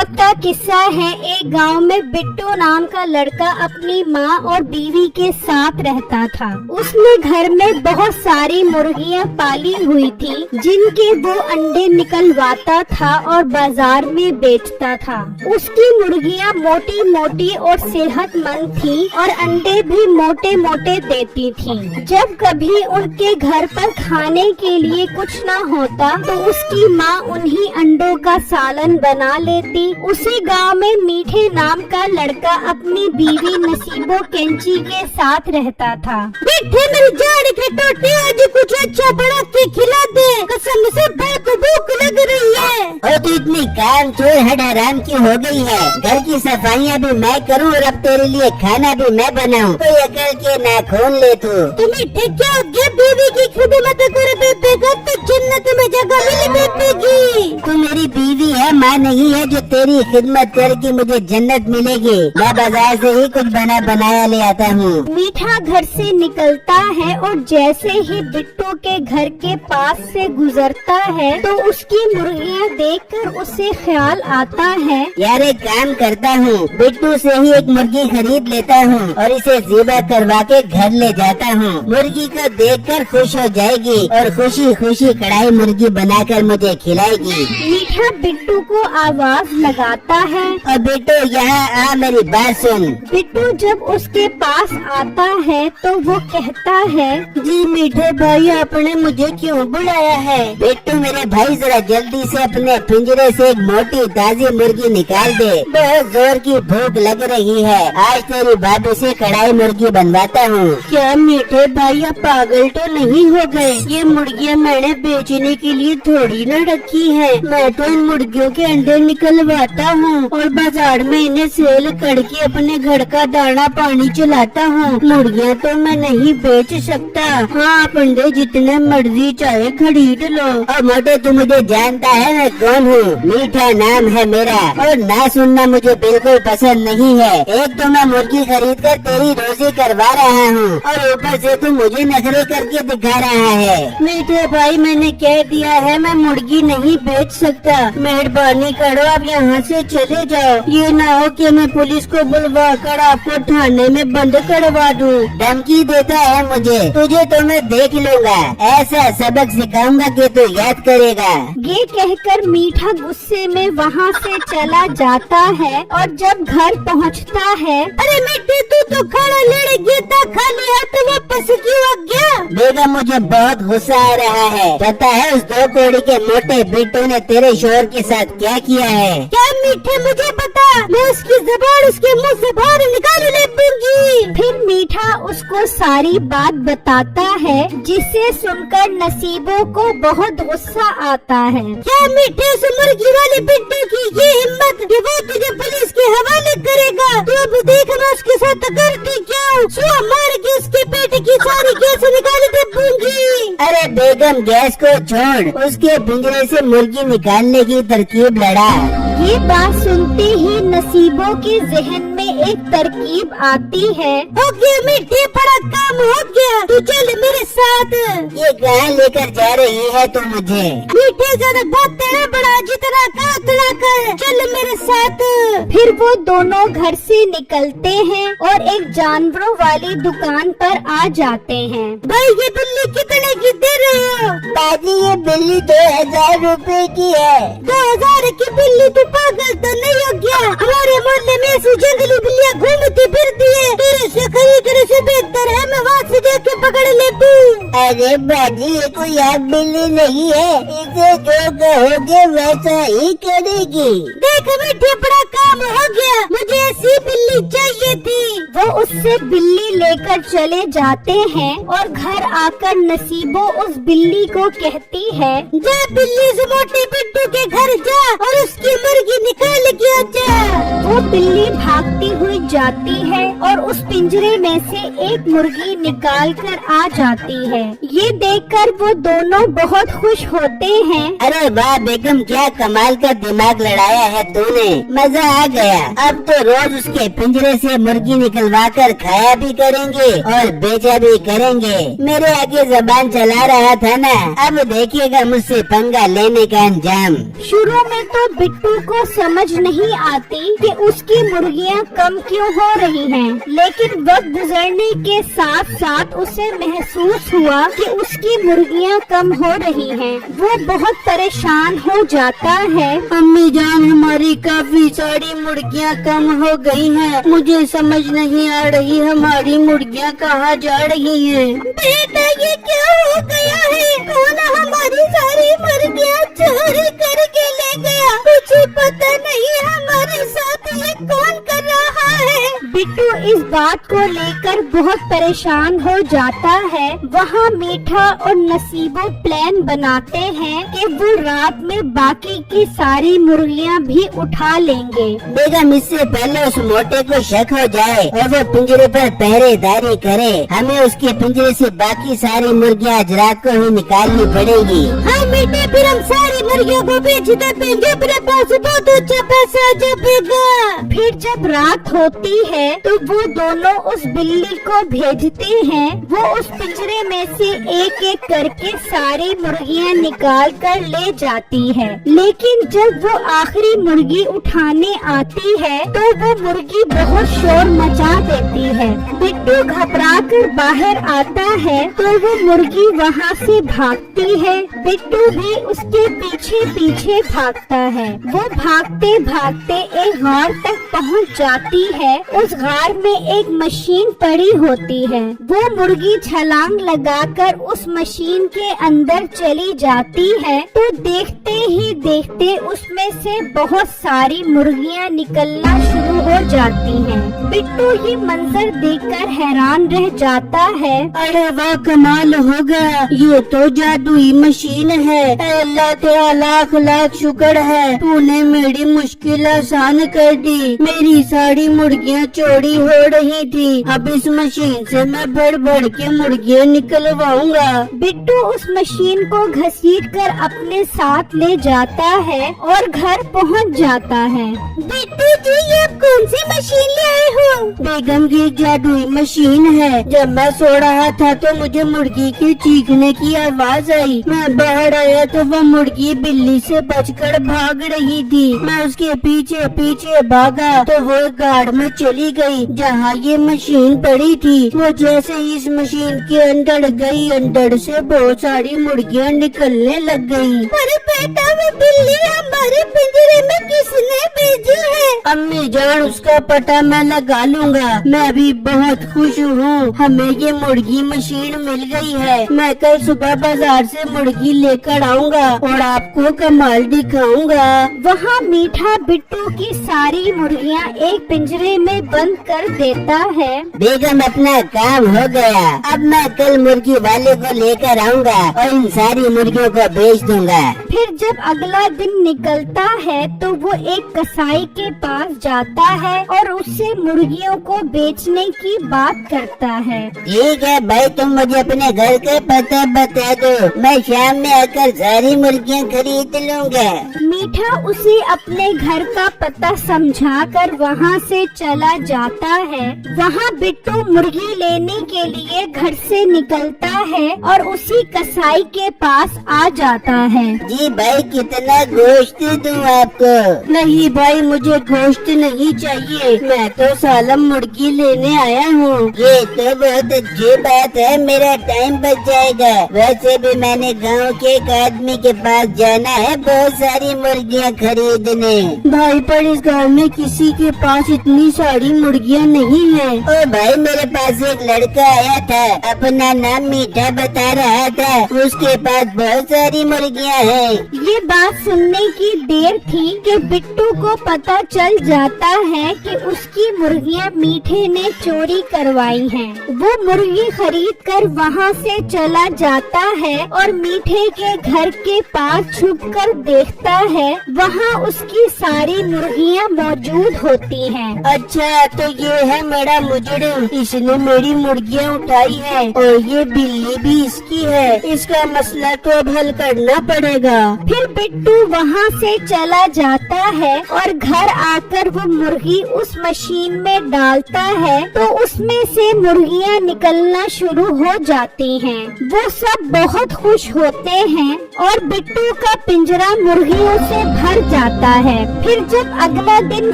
रात का किस्सा है। एक गांव में बिट्टू नाम का लड़का अपनी माँ और बीवी के साथ रहता था। उसने घर में बहुत सारी मुर्गियाँ पाली हुई थी, जिनके वो अंडे निकलवाता था और बाजार में बेचता था। उसकी मुर्गियाँ मोटी मोटी और सेहतमंद थी और अंडे भी मोटे मोटे देती थी। जब कभी उनके घर पर खाने के लिए कुछ न होता तो उसकी माँ उन्हीं अंडों का सालन बना लेती। उसी गांव में मीठे नाम का लड़का अपनी बीवी नसीबो कैंची के साथ रहता था। मीठे मेरी जान की टोटी, आज कुछ अच्छा बना के खिला दे, कसम से बहुत भूख लग रही है। और तू इतनी काम चोर हराम की हो गई है। घर की सफाइयाँ भी मैं करूँ और अब तेरे लिए खाना भी मैं बनाऊँ। कोई अकल के नाखून ले तू मीठे क्या हो गया? बीवी की खिदमत कर बेटेगा तो जन्नत में जगह मिल बेटेगी। तू मेरी बीवी है, माँ नहीं है जो तेरी खिदमत करके मुझे जन्नत मिलेगी। मैं बाजार से ही कुछ बना बनाया ले आता हूँ। मीठा घर से निकलता है और जैसे ही बिट्टू के घर के पास से गुजरता है तो उसकी मुर्गियाँ देखकर उसे ख्याल आता है, यार एक काम करता हूँ, बिट्टू से ही एक मुर्गी खरीद लेता हूँ और इसे ज़िबा करवा के घर ले जाता हूँ। मुर्गी को देखकर खुश हो जाएगी और खुशी खुशी कढ़ाई मुर्गी बनाकर मुझे खिलाएगी। मीठा बिट्टू को आवाज लगाता है और बिट्टू यहाँ आ, मेरी बात सुन। बिट्टू जब उसके पास आता है तो वो कहता है, जी मीठे भाई, आपने मुझे क्यों बुलाया है? बिट्टू मेरे भाई, जरा जल्दी से अपने पिंजरे से एक मोटी ताजी मुर्गी निकाल दे। बहुत जोर की भूख लग रही है। आज तेरी भाभी से कढ़ाई मुर्गी बनवाता हूँ। क्या मीठे भाई, आप पागल तो नहीं हो गए? ये मुर्गियाँ मैंने बेचने के लिए थोड़ी न रखी है। मैं तो इन मुर्गियों के अंडे निकलवाता हूँ और बाजार में इन्हें सेल करके अपने घर का दाना पानी चलाता हूँ। मुर्गियाँ तो मैं नहीं बेच सकता। हाँ, आप अंडे जितने मर्जी चाहे खरीद लो। और मोटे, तू मुझे जानता है मैं कौन हूँ? मीठा नाम है मेरा और ना सुनना मुझे बिल्कुल पसंद नहीं है। एक तो मैं मुर्गी खरीद कर तेरी रोजी करवा रहा हूँ और ऊपर से तू मुझे नखरे करके दिखा रहा है। मीठे भाई, मैंने कह दिया है मैं मुर्गी नहीं बेच सकता। मेहरबानी करो, आप यहाँ से चले जाओ। ये ना हो कि मैं पुलिस को बुलवा कर आपको थाने में बंद करवा दूँ। धमकी देता है मुझे? तुझे तो मैं देख लूँगा। ऐसा सबक सिखाऊंगा कि तू याद करेगा। ये कहकर मीठा गुस्से में वहाँ से चला जाता है और जब घर पहुँचता है, अरे मीठे, तू तो खाना लेने गया था, खाली हाथ वापस क्यों आ गया? बेगम, मुझे बहुत गुस्सा आ रहा है। पता है उस 2 कौड़ी के मोटे बिट्टू ने तेरे शोहर के साथ क्या किया है? क्या मीठे, मुझे पता, मैं उसकी ज़बान उसके मुंह से बाहर निकाल ले दूंगी। फिर मीठा उसको सारी बात बताता है, जिसे सुनकर नसीबों को बहुत गुस्सा आता है। क्या मीठे, उस मुर्गी वाले बिट्टू की ये हिम्मत कि वो तुझे पुलिस के हवाले करेगा? तू अब देखना उसके साथ करती क्या हूँ। सुआ मार के उसके पेट की सारी गैस निकाल दे दूंगी। अरे बेगम, गैस को छोड़, उसके पिंजरे से मुर्गी निकालने की तरकीब लड़ा। ये बात सुनते ही नसीबों के जहन में एक तरकीब आती है। हो गया मीठे, बड़ा काम हो गया, तू चल मेरे साथ। ये कहाँ लेकर जा रही है तू मुझे? मीठे, ज्यादा बात तेरा बड़ा, जितना का उतना कर, चल मेरे साथ। फिर वो दोनों घर से निकलते हैं और एक जानवरों वाली दुकान पर आ जाते हैं। भाई, ये बिल्ली कितने की दे रहे हो? दादी, ये बिल्ली 2000 रुपए की है। 2000 की बिल्ली? तू पागल तो नहीं हो गया? हमारे मोहल्ले में ऐसी जंगली बिल्लियाँ घूमती फिरती है, तेरे से खरीदने से बेहतर है मैं वहाँ से जाके पकड़ लेती। अरे बाजी, ये कोई आप बिल्ली नहीं है, इसे जो कहोगे वैसा ही करेगी। देख मीठे, बड़ा काम हो गया, मुझे ऐसी बिल्ली चाहिए थी। वो उससे बिल्ली लेकर चले जाते हैं और घर आकर नसीबो उस बिल्ली को कहती है, जा बिल्ली, उस मोटे बिट्टू के घर जा और उसकी मुर्गी निकाल के आजा। वो बिल्ली भागती भागती हुई जाती है और उस पिंजरे में से एक मुर्गी निकाल कर आ जाती है। ये देखकर वो दोनों बहुत खुश होते हैं। अरे वाह बेगम, क्या कमाल का दिमाग लड़ाया है तूने, मजा आ गया। अब तो रोज उसके पिंजरे से मुर्गी निकलवा कर खाया भी करेंगे और बेचा भी करेंगे। मेरे आगे जबान चला रहा था ना, अब देखिएगा मुझसे पंगा लेने का अंजाम। शुरू में तो बिट्टू को समझ नहीं आती कि उसकी मुर्गियाँ कम क्यों हो रही हैं, लेकिन वक्त गुजरने के साथ साथ उसे महसूस हुआ कि उसकी मुर्गियाँ कम हो रही हैं। वो बहुत परेशान हो जाता है। अम्मी जान, हमारी काफी सारी मुर्गियाँ कम हो गई हैं। मुझे समझ नहीं आ रही हमारी मुर्गियाँ कहाँ जा रही हैं। बेटा, ये क्या हो गया है? कौन हमारी सारी मुर्गियाँ चोरी करके ले गया? मुझे पता नहीं हमारे साथ ये कौन कर रहा है। बिट्टू इस बात को लेकर बहुत परेशान हो जाता है। वहाँ मीठा और नसीबो प्लान बनाते हैं कि वो रात में बाकी की सारी मुर्गियाँ भी उठा लेंगे। बेगम, इससे पहले उस मोटे को शक हो जाए और वो पिंजरे पर पहरेदारी करे, हमें उसके पिंजरे से बाकी सारी मुर्गियाँ आज रात को ही निकालनी पड़ेगी। हाँ बेटे, फिर हम सारी मुर्गियों को बेच देंगे, अपने पास बहुत अच्छा पैसा आ जाएगा। फिर जब रात होती है तो वो दोनों उस बिल्ली को भेजते हैं। वो उस पिंजरे में से एक एक करके सारी मुर्गियाँ निकाल कर ले जाती है, लेकिन जब वो आखिरी मुर्गी उठाने आती है तो वो मुर्गी बहुत शोर मचा देती है। बिट्टू घबरा कर बाहर आता है तो वो मुर्गी वहाँ से भागती है। बिट्टू भी उसके पीछे पीछे भागता है। वो भागते भागते एक गार तक पहुँच जाती है। उस गार में एक मशीन पड़ी होती है। वो मुर्गी छलांग लगाकर उस मशीन के अंदर चली जाती है तो देखते ही देखते उसमें से बहुत सारी मुर्गियाँ निकलना शुरू हो जाती हैं। बिट्टू ये मंजर देखकर हैरान रह जाता है। अरे वाह, कमाल हो गया, ये तो जादुई मशीन है। अल्लाह तेरा लाख लाख शुक्र है, तूने मेरी मुश्किल आसान कर दी। मेरी सारी मुर्गियाँ चोरी हो रही थी, अब इस मशीन से मैं बढ़ बढ़ के मुर्गियाँ निकलवाऊंगा। बिट्टू उस मशीन को घसीट कर अपने साथ ले जाता है और घर पहुंच जाता है। बिट्टू जी, ये आप कौन सी मशीन ले आए हो? बेगम, ये जादुई मशीन है। जब मैं सो रहा था तो मुझे मुर्गी के चीखने की आवाज आई। मैं बाहर आया तो वह मुर्गी बिल्ली से बचकर भाग रही थी। मैं उसके पीछे पीछे भागा तो वो गाड़ में चली गई जहाँ ये मशीन पड़ी थी। वो जैसे ही इस मशीन के अंदर गई, अंदर से बहुत सारी मुर्गियाँ निकलने लग गयी। अरे बेटा, वो बिल्ली हमारे पिंजरे में किसने भेजी है? अम्मी जान, उसका पता मैं लगा लूंगा। मैं भी बहुत खुश हूँ, हमें ये मुर्गी मशीन मिल गई है। मैं कल सुबह बाजार से मुर्गी लेकर आऊँगा और आपको कमाल दिखाऊंगा। वहाँ मीठा बिट्टू की सारी मुर्गियाँ एक पिंजरे में बंद कर देता है। बेगम, अपना काम हो गया। अब मैं कल मुर्गी वाले को लेकर आऊँगा और इन सारी मुर्गियों को बेच दूंगा। फिर जब अगला दिन निकलता है तो वो एक कसाई के पास जाता है और उससे मुर्गियों को बेचने की बात करता है। ठीक है भाई, तुम मुझे अपने घर का पता बता दो, मैं शाम में आकर सारी मुर्गियाँ खरीद लूँगा। मीठा उसे अपने घर का पता समझाकर वहाँ से चला जाता है। वहाँ बिट्टू मुर्गी लेने के लिए घर से निकलता है और उसी कसाई के पास आ जाता है। जी भाई, कितना गोश्त दूं आपको? नहीं भाई, मुझे गोश्त नहीं चाहिए, मैं तो सालम मुर्गी लेने आया हूँ। ये तो बहुत अच्छी बात है, मेरा टाइम बच जाएगा। वैसे भी मैंने गांव के एक आदमी के पास जाना है बहुत सारी मुर्गियाँ खरीदने। भाई, पर इस गांव में किसी के पास इतनी सारी मुर्गियाँ नहीं है। ओ भाई, मेरे पास एक लड़का आया था, अपना नाम मीठा बता रहा था, उसके पास बहुत सारी मुर्गियाँ हैं। ये बात सुनने की देर थी कि बिट्टू को पता चल जाता है कि उसकी मुर्गियाँ मीठे ने चोरी करवाई हैं। वो मुर्गी खरीद कर वहाँ से चला जाता है और मीठे के घर के पास छुपकर देखता है, वहाँ उसकी सारी मुर्गियाँ मौजूद होती हैं। अच्छा, तो ये है मेरा मुजरिम, इसने मेरी मुर्गियाँ उठाई है और ये बिल्ली भी इसकी है। इसका मसला तो अब हल करना पड़ेगा। फिर बिट्टू वहाँ से चला जाता है और घर आकर वो मुर्गी उस मशीन में डालता है तो उसमें से मुर्गियाँ निकलना शुरू हो जाती हैं। वो सब बहुत खुश होते हैं और बिट्टू का पिंजरा मुर्गियों से भर जाता है। फिर जब अगला दिन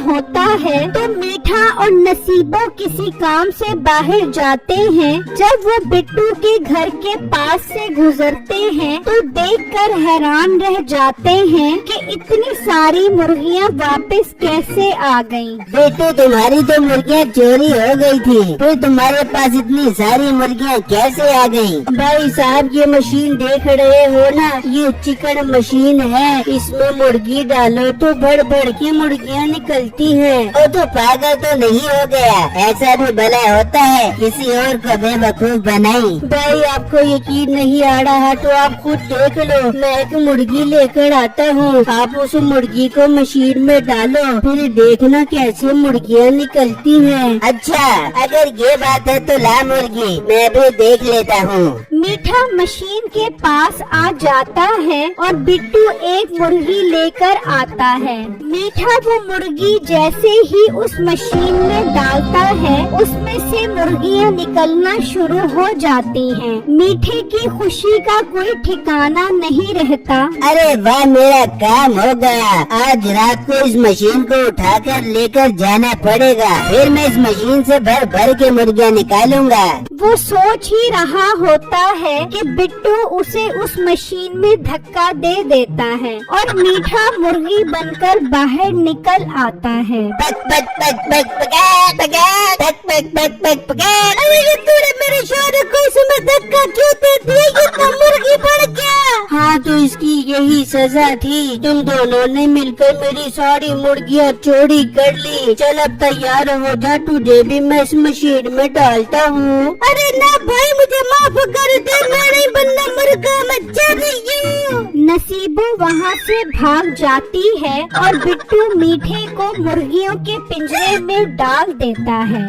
होता है तो मीठा और नसीबो किसी काम से बाहर जाते हैं। जब वो बिट्टू के घर के पास से गुजरते हैं तो देखकर हैरान रह जाते हैं कि इतनी सारी मुर्गियाँ वापस कैसे आ गईं। बेटू, तुम्हारी तो मुर्गियाँ चोरी हो गई थी, फिर तुम्हारे पास इतनी सारी मुर्गियाँ कैसे आ गई? भाई साहब, ये मशीन देख रहे हो ना, ये चिकन मशीन है। इसमें मुर्गी डालो तो भर भर के मुर्गियाँ निकलती हैं। और तो पागल तो नहीं हो गया? ऐसा भी भला होता है? किसी और को बेवकूफ बनाई। भाई, आपको यकीन नहीं आ रहा तो आप खुद देख लो। मैं एक मुर्गी लेकर आता हूँ, आप उस मुर्गी को मशीन में डालो, फिर देखना कैसे मुर्गियाँ निकलती हैं। अच्छा, अगर ये बात है तो ला मुर्गी, मैं भी देख लेता हूँ। मीठा मशीन के पास आ जाता है और बिट्टू एक मुर्गी लेकर आता है। मीठा वो मुर्गी जैसे ही उस मशीन में डालता है, उसमें से मुर्गियाँ निकलना शुरू हो जाती हैं। मीठे की खुशी का कोई ठिकाना नहीं रहता। अरे वाह, मेरा काम हो गया। आज रात को इस मशीन को उठाकर लेकर जाना पड़ेगा, फिर मैं इस मशीन से भर भर के मुर्गियाँ निकालूंगा। वो सोच ही रहा होता है कि बिट्टू उसे उस मशीन में धक्का दे देता है और मीठा मुर्गी बनकर बाहर निकल आता है। पक पक पक पक पका पका पक पक पक पक पका। अरे ये तूने मेरे शौहर को इसमें धक्का क्यों दे दिया? ये तो मुर्गी बन गया। हाँ, तो इसकी यही सजा थी। तुम दोनों ने मिलकर मेरी सारी मुर्गियाँ चोरी कर ली। चल अब तैयार हो जा, तुझे भी मैं इस मशीन में डालता हूँ। अरे ना भाई, मुझे माफ कर दे, मैं नहीं बनना मुर्गा, मैं जा रही हूँ। नसीबो वहाँ से भाग जाती है और बिट्टू मीठे को मुर्गियों के पिंजरे में डाल देता है।